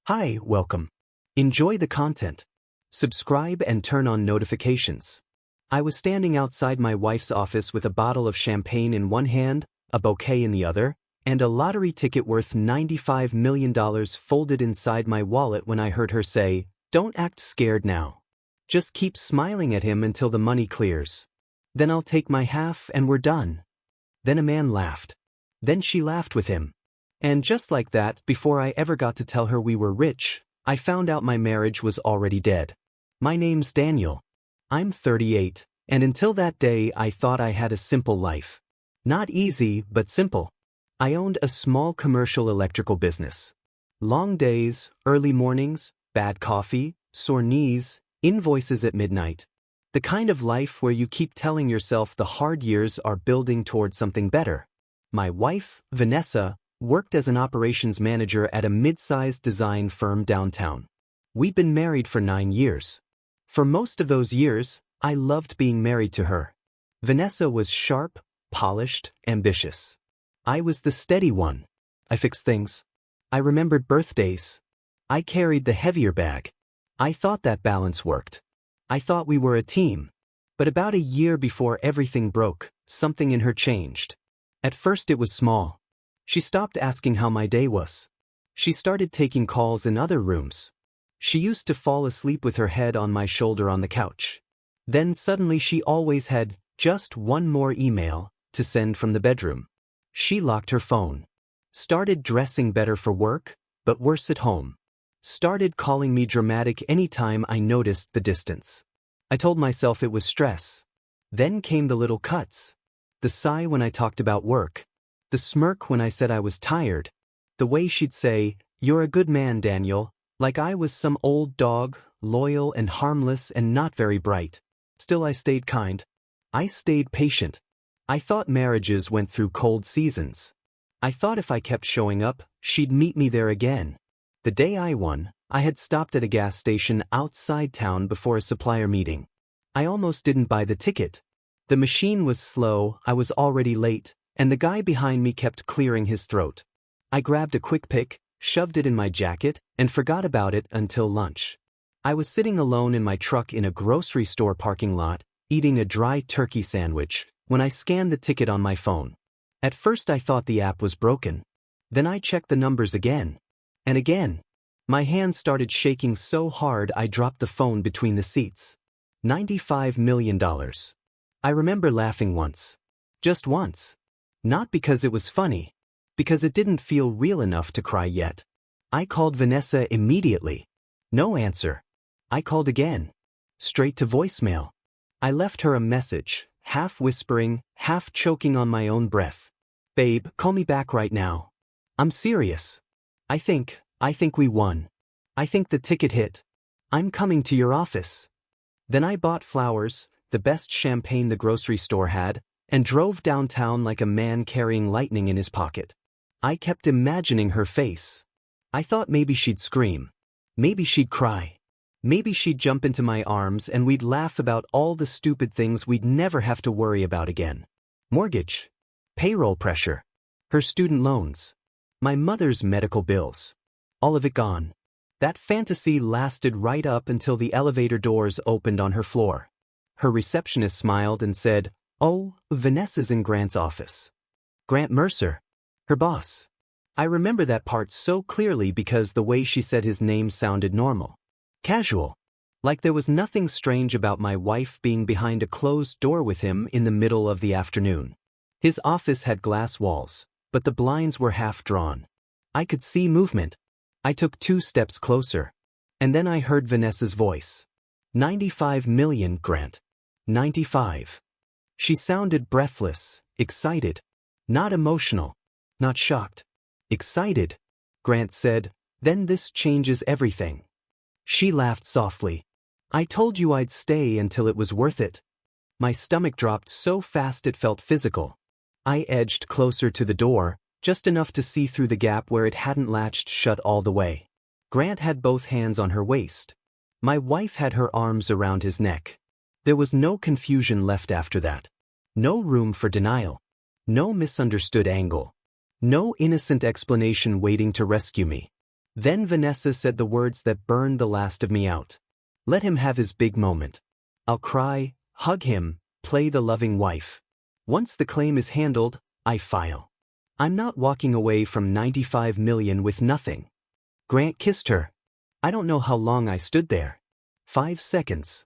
Hi, welcome. Enjoy the content. Subscribe and turn on notifications. I was standing outside my wife's office with a bottle of champagne in one hand, a bouquet in the other, and a lottery ticket worth $95 million folded inside my wallet when I heard her say, "Don't act scared now. Just keep smiling at him until the money clears. Then I'll take my half and we're done." Then a man laughed. Then she laughed with him. And just like that, before I ever got to tell her we were rich, I found out my marriage was already dead. My name's Daniel. I'm 38, and until that day I thought I had a simple life. Not easy, but simple. I owned a small commercial electrical business. Long days, early mornings, bad coffee, sore knees, invoices at midnight. The kind of life where you keep telling yourself the hard years are building towards something better. My wife, Vanessa, worked as an operations manager at a mid-sized design firm downtown. We'd been married for 9 years. For most of those years, I loved being married to her. Vanessa was sharp, polished, ambitious. I was the steady one. I fixed things. I remembered birthdays. I carried the heavier bag. I thought that balance worked. I thought we were a team. But about a year before everything broke, something in her changed. At first it was small. She stopped asking how my day was. She started taking calls in other rooms. She used to fall asleep with her head on my shoulder on the couch. Then suddenly she always had just one more email to send from the bedroom. She locked her phone. Started dressing better for work, but worse at home. Started calling me dramatic anytime I noticed the distance. I told myself it was stress. Then came the little cuts. The sigh when I talked about work. The smirk when I said I was tired. The way she'd say, "You're a good man, Daniel," like I was some old dog, loyal and harmless and not very bright. Still I stayed kind. I stayed patient. I thought marriages went through cold seasons. I thought if I kept showing up, she'd meet me there again. The day I won, I had stopped at a gas station outside town before a supplier meeting. I almost didn't buy the ticket. The machine was slow, I was already late, and the guy behind me kept clearing his throat. I grabbed a quick pick, shoved it in my jacket, and forgot about it until lunch. I was sitting alone in my truck in a grocery store parking lot, eating a dry turkey sandwich, when I scanned the ticket on my phone. At first I thought the app was broken. Then I checked the numbers again. And again. My hands started shaking so hard I dropped the phone between the seats. $95 million. I remember laughing once. Just once. Not because it was funny. Because it didn't feel real enough to cry yet. I called Vanessa immediately. No answer. I called again. Straight to voicemail. I left her a message, half whispering, half choking on my own breath. "Babe, call me back right now. I'm serious. I think we won. I think the ticket hit. I'm coming to your office." Then I bought flowers, the best champagne the grocery store had, and drove downtown like a man carrying lightning in his pocket. I kept imagining her face. I thought maybe she'd scream. Maybe she'd cry. Maybe she'd jump into my arms and we'd laugh about all the stupid things we'd never have to worry about again. Mortgage. Payroll pressure. Her student loans. My mother's medical bills. All of it gone. That fantasy lasted right up until the elevator doors opened on her floor. Her receptionist smiled and said, "Oh, Vanessa's in Grant's office." Grant Mercer. Her boss. I remember that part so clearly because the way she said his name sounded normal. Casual. Like there was nothing strange about my wife being behind a closed door with him in the middle of the afternoon. His office had glass walls, but the blinds were half drawn. I could see movement. I took 2 steps closer. And then I heard Vanessa's voice. $95 million, Grant. 95. She sounded breathless, excited. Not emotional. Not shocked. Excited. Grant said, "Then this changes everything." She laughed softly. "I told you I'd stay until it was worth it." My stomach dropped so fast it felt physical. I edged closer to the door, just enough to see through the gap where it hadn't latched shut all the way. Grant had both hands on her waist. My wife had her arms around his neck. There was no confusion left after that. No room for denial. No misunderstood angle. No innocent explanation waiting to rescue me. Then Vanessa said the words that burned the last of me out. Let him have his big moment. I'll cry, hug him, play the loving wife. Once the claim is handled, I file. I'm not walking away from 95 million with nothing. Grant kissed her. I don't know how long I stood there. 5 seconds.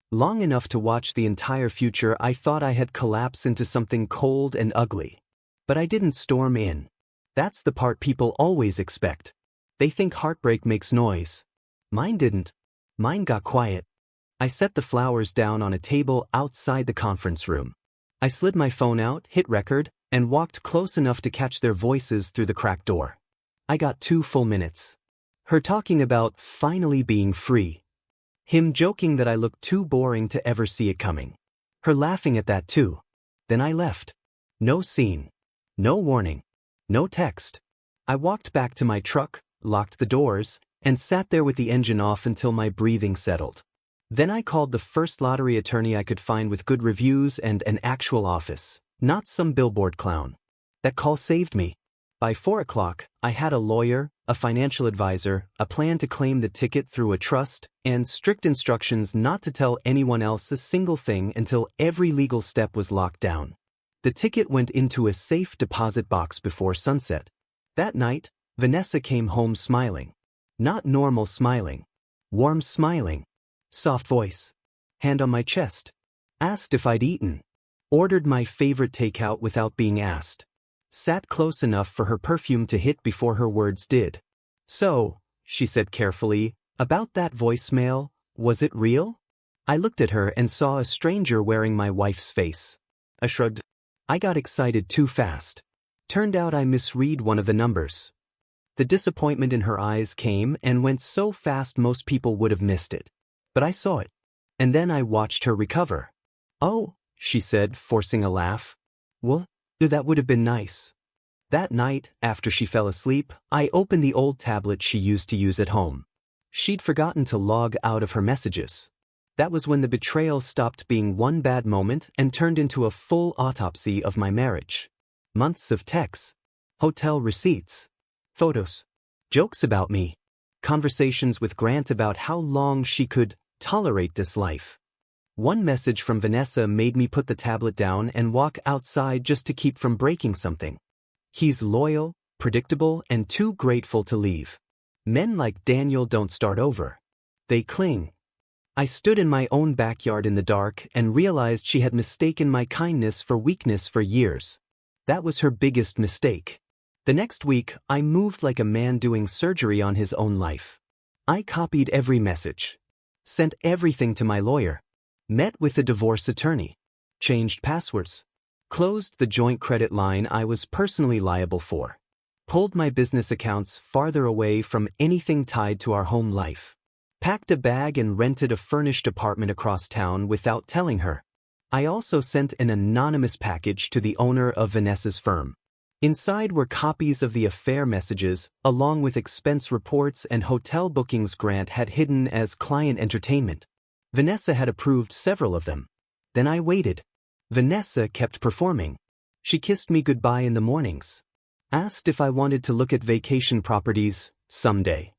Long enough to watch the entire future. I thought I had collapsed into something cold and ugly. But I didn't storm in. That's the part people always expect. They think heartbreak makes noise. Mine didn't. Mine got quiet. I set the flowers down on a table outside the conference room. I slid my phone out, hit record, and walked close enough to catch their voices through the cracked door. I got 2 full minutes. Her talking about finally being free. Him joking that I looked too boring to ever see it coming. Her laughing at that too. Then I left. No scene. No warning. No text. I walked back to my truck, locked the doors, and sat there with the engine off until my breathing settled. Then I called the first lottery attorney I could find with good reviews and an actual office, not some billboard clown. That call saved me. By 4 o'clock, I had a lawyer, a financial advisor, a plan to claim the ticket through a trust, and strict instructions not to tell anyone else a single thing until every legal step was locked down. The ticket went into a safe deposit box before sunset. That night, Vanessa came home smiling. Not normal smiling. Warm smiling. Soft voice. Hand on my chest. Asked if I'd eaten. Ordered my favorite takeout without being asked. Sat close enough for her perfume to hit before her words did. So, she said carefully, about that voicemail, was it real? I looked at her and saw a stranger wearing my wife's face. I shrugged. I got excited too fast. Turned out I misread one of the numbers. The disappointment in her eyes came and went so fast most people would have missed it. But I saw it. And then I watched her recover. Oh, she said, forcing a laugh. Well, that would have been nice. That night, after she fell asleep, I opened the old tablet she used to use at home. She'd forgotten to log out of her messages. That was when the betrayal stopped being one bad moment and turned into a full autopsy of my marriage. Months of texts, hotel receipts, photos, jokes about me, conversations with Grant about how long she could tolerate this life. One message from Vanessa made me put the tablet down and walk outside just to keep from breaking something. He's loyal, predictable, and too grateful to leave. Men like Daniel don't start over. They cling. I stood in my own backyard in the dark and realized she had mistaken my kindness for weakness for years. That was her biggest mistake. The next week, I moved like a man doing surgery on his own life. I copied every message. Sent everything to my lawyer. Met with the divorce attorney. Changed passwords. Closed the joint credit line I was personally liable for. Pulled my business accounts farther away from anything tied to our home life. Packed a bag and rented a furnished apartment across town without telling her. I also sent an anonymous package to the owner of Vanessa's firm. Inside were copies of the affair messages, along with expense reports and hotel bookings Grant had hidden as client entertainment. Vanessa had approved several of them. Then I waited. Vanessa kept performing. She kissed me goodbye in the mornings. Asked if I wanted to look at vacation properties someday.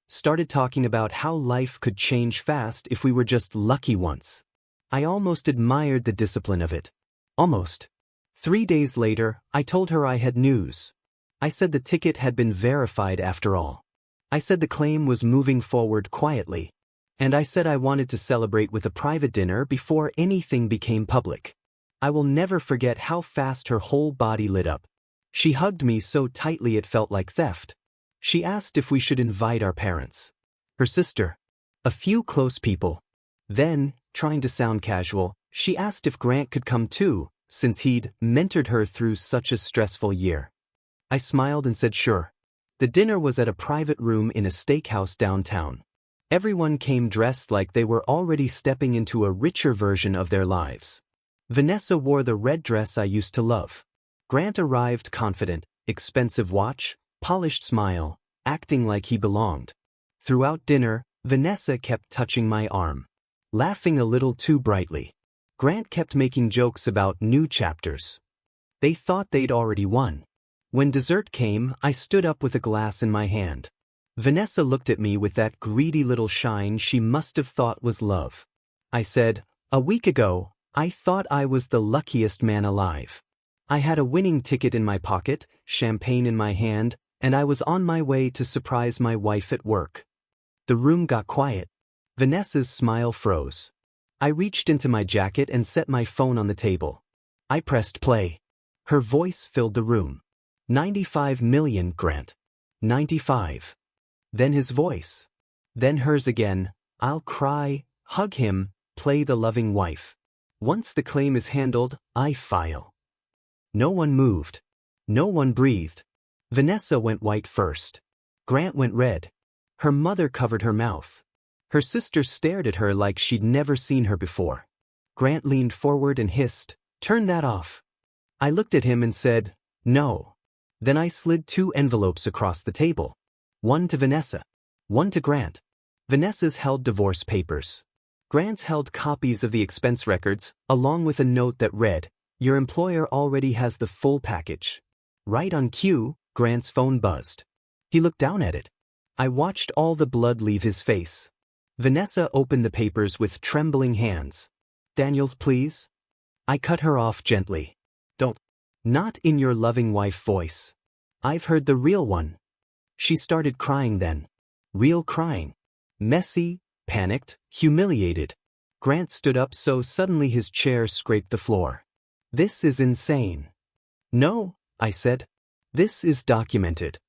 Started talking about how life could change fast if we were just lucky once. I almost admired the discipline of it. Almost. 3 days later, I told her I had news. I said the ticket had been verified after all. I said the claim was moving forward quietly. And I said I wanted to celebrate with a private dinner before anything became public. I will never forget how fast her whole body lit up. She hugged me so tightly it felt like theft. She asked if we should invite our parents. Her sister. A few close people. Then, trying to sound casual, she asked if Grant could come too, since he'd mentored her through such a stressful year. I smiled and said sure. The dinner was at a private room in a steakhouse downtown. Everyone came dressed like they were already stepping into a richer version of their lives. Vanessa wore the red dress I used to love. Grant arrived confident, expensive watch, polished smile, acting like he belonged. Throughout dinner, Vanessa kept touching my arm, laughing a little too brightly. Grant kept making jokes about new chapters. They thought they'd already won. When dessert came, I stood up with a glass in my hand. Vanessa looked at me with that greedy little shine she must have thought was love. I said, "A week ago, I thought I was the luckiest man alive. I had a winning ticket in my pocket, champagne in my hand, and I was on my way to surprise my wife at work." The room got quiet. Vanessa's smile froze. I reached into my jacket and set my phone on the table. I pressed play. Her voice filled the room. 95 million, Grant. 95. Then his voice. Then hers again. I'll cry, hug him, play the loving wife. Once the claim is handled, I file. No one moved. No one breathed. Vanessa went white first. Grant went red. Her mother covered her mouth. Her sister stared at her like she'd never seen her before. Grant leaned forward and hissed, "Turn that off." I looked at him and said, "No." Then I slid 2 envelopes across the table. One to Vanessa. One to Grant. Vanessa's held divorce papers. Grant's held copies of the expense records, along with a note that read, "Your employer already has the full package." Right on cue, Grant's phone buzzed. He looked down at it. I watched all the blood leave his face. Vanessa opened the papers with trembling hands. "Daniel, please?" I cut her off gently. "Don't." "Not in your loving wife voice. I've heard the real one." She started crying then. Real crying. Messy, panicked, humiliated. Grant stood up so suddenly his chair scraped the floor. "This is insane." "No," I said. "This is documented."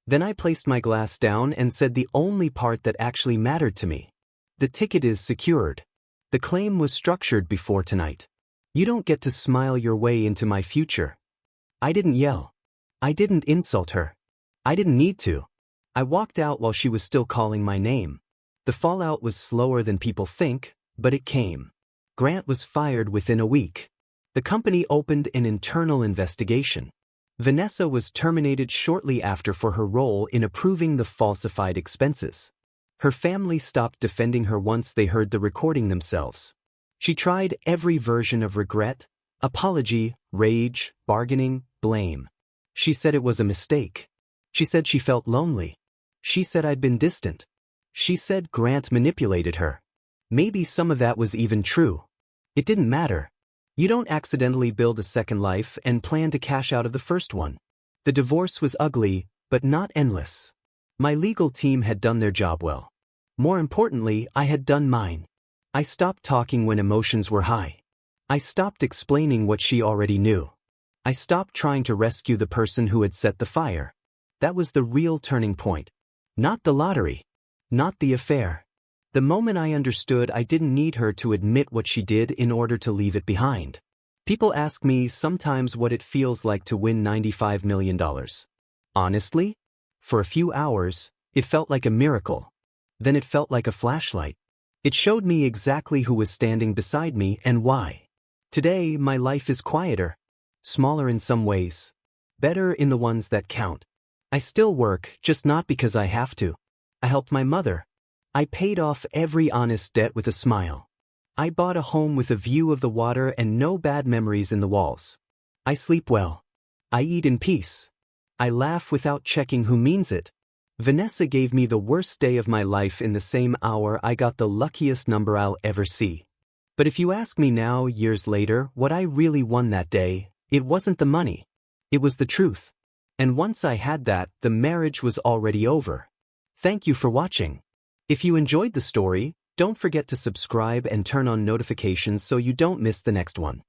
Then I placed my glass down and said the only part that actually mattered to me. "The ticket is secured. The claim was structured before tonight. You don't get to smile your way into my future." I didn't yell. I didn't insult her. I didn't need to. I walked out while she was still calling my name. The fallout was slower than people think, but it came. Grant was fired within a week. The company opened an internal investigation. Vanessa was terminated shortly after for her role in approving the falsified expenses. Her family stopped defending her once they heard the recording themselves. She tried every version of regret, apology, rage, bargaining, blame. She said it was a mistake. She said she felt lonely. She said I'd been distant. She said Grant manipulated her. Maybe some of that was even true. It didn't matter. You don't accidentally build a second life and plan to cash out of the first one. The divorce was ugly, but not endless. My legal team had done their job well. More importantly, I had done mine. I stopped talking when emotions were high. I stopped explaining what she already knew. I stopped trying to rescue the person who had set the fire. That was the real turning point. Not the lottery. Not the affair. The moment I understood I didn't need her to admit what she did in order to leave it behind. People ask me sometimes what it feels like to win $95 million. Honestly, for a few hours, it felt like a miracle. Then it felt like a flashlight. It showed me exactly who was standing beside me and why. Today, my life is quieter. Smaller in some ways. Better in the ones that count. I still work, just not because I have to. I helped my mother. I paid off every honest debt with a smile. I bought a home with a view of the water and no bad memories in the walls. I sleep well. I eat in peace. I laugh without checking who means it. Vanessa gave me the worst day of my life in the same hour I got the luckiest number I'll ever see. But if you ask me now, years later, what I really won that day, it wasn't the money. It was the truth. And once I had that, the marriage was already over. Thank you for watching. If you enjoyed the story, don't forget to subscribe and turn on notifications so you don't miss the next one.